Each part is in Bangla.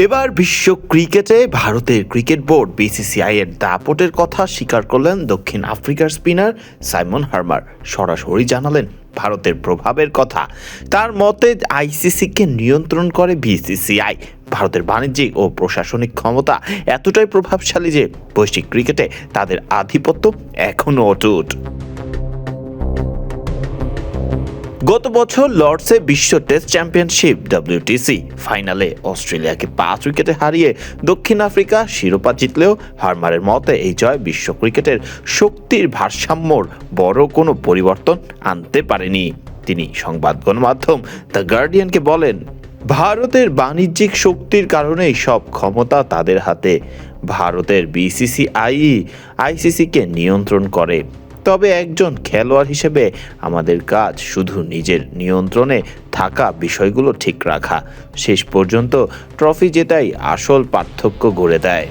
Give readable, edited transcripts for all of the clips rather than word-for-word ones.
এবার বিশ্ব ক্রিকেটে ভারতের ক্রিকেট বোর্ড বিসিসিআই এর দাপটের কথা স্বীকার করলেন দক্ষিণ আফ্রিকার স্পিনার সাইমন হার্মার। সরাসরি জানালেন ভারতের প্রভাবের কথা। তার মতে আইসিসিকে নিয়ন্ত্রণ করে বিসিসিআই। ভারতের বাণিজ্যিক ও প্রশাসনিক ক্ষমতা এতটাই প্রভাবশালী যে বৈশ্বিক ক্রিকেটে তাদের আধিপত্য এখনও অটুট। গত বছর লর্ডসে বিশ্ব টেস্ট চ্যাম্পিয়নশিপ WTC ফাইনালে অস্ট্রেলিয়াকে 5 উইকেটে হারিয়ে দক্ষিণ আফ্রিকা শিরোপা জিতলেও হার্মারের মতে এই জয় বিশ্ব ক্রিকেটের শক্তির ভারসাম্যর বড় কোনো পরিবর্তন আনতে পারেনি। তিনি সংবাদ গণমাধ্যম দ্য গার্ডিয়ানকে বলেন, ভারতের বাণিজ্যিক শক্তির কারণেই সব ক্ষমতা তাদের হাতে। ভারতের বিসিসিআই আইসিসিকে নিয়ন্ত্রণ করে। তবে একজন খেলোয়াড় হিসেবে আমাদের কাজ শুধু নিজের নিয়ন্ত্রণে থাকা বিষয়গুলো ঠিক রাখা। শেষ পর্যন্ত ট্রফি জেতাই আসল পার্থক্য গড়ে দেয়।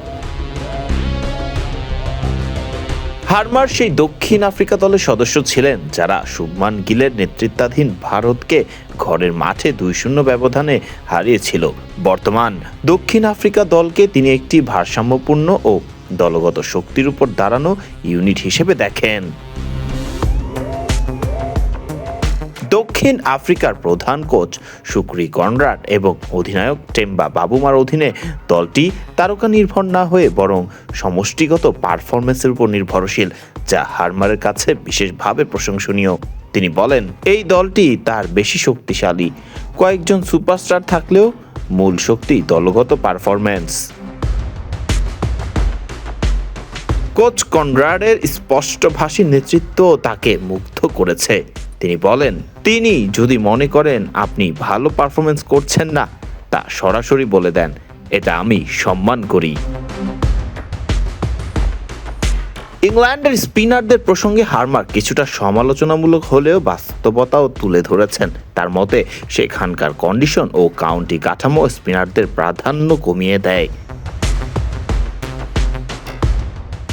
হার্মার সেই দক্ষিণ আফ্রিকা দলের সদস্য ছিলেন যারা শুভমান গিলের নেতৃত্বাধীন ভারতকে ঘরের মাঠে 2-0 ব্যবধানে হারিয়েছিল। বর্তমান দক্ষিণ আফ্রিকা দলকে তিনি একটি ভারসাম্যপূর্ণ ও দলগত শক্তির উপর দাঁড়ানো ইউনিট হিসেবে দেখেন। দক্ষিণ আফ্রিকার প্রধান কোচ শুকরি কনরাড এবং অধিনায়ক টেম্বা বাবুমার অধীনে দলটি তারকা নির্ভর না হয়ে বরং সমষ্টিগত পারফরমেন্সের উপর নির্ভরশীল, যা হার্মারের কাছে বিশেষভাবে প্রশংসনীয়। তিনি বলেন, এই দলটি তার বেশি শক্তিশালী। কয়েকজন সুপারস্টার থাকলেও মূল শক্তি দলগত পারফরমেন্স। কোচ কনরাডের স্পষ্টভাষী নেতৃত্ব তাকে মুগ্ধ করেছে। তিনি বলেন, তিনি যদি মনে করেন আপনি ভালো পারফরমেন্স করছেন না, তা সরাসরি বলে দেন। এটা আমি সম্মান করি। ইংল্যান্ডের স্পিনারদের প্রসঙ্গে হার্মার কিছুটা সমালোচনামূলক হলেও বাস্তবতাও তুলে ধরেছেন। তার মতে সেখানকার কন্ডিশন ও কাউন্টি কাঠামো স্পিনারদের প্রাধান্য কমিয়ে দেয়।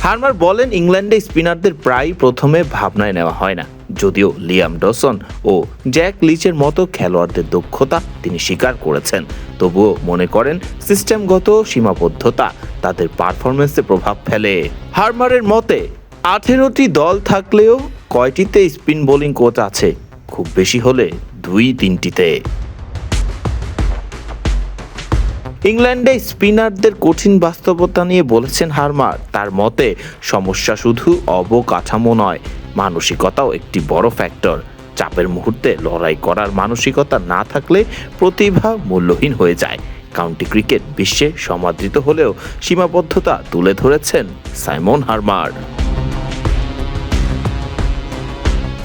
হার্মার বলেন, ইংল্যান্ডে স্পিনারদের প্রায় প্রথমে ভাবনায় নেওয়া হয় না। যদিও লিয়াম ডসন ও জ্যাক লিচের মতো খেলোয়াড়দের দক্ষতা তিনি স্বীকার করেছেন, তবুও মনে করেন সিস্টেমগত সীমাবদ্ধতা তাদের পারফরমেন্সে প্রভাব ফেলে। হার্মারের মতে 18টি দল থাকলেও কয়টিতে স্পিন বোলিং কোচ আছে? খুব বেশি হলে 2-3টিতে। ইংল্যান্ডে স্পিনারদের কঠিন বাস্তবতা নিয়ে বলেছেন হার্মার, তার মতে সমস্যা শুধু অবকাঠামো নয়, মানসিকতাও একটি বড় ফ্যাক্টর। চাপের মুহূর্তে লড়াই করার মানসিকতা না থাকলে প্রতিভা মূল্যহীন হয়ে যায়। কাউন্টি ক্রিকেট বিশ্বে সমাদৃত হলেও সীমাবদ্ধতা তুলে ধরেছেন সাইমন হার্মার।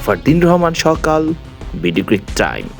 ফারদিন রহমান সকাল, বিডি ক্রিক টাইম।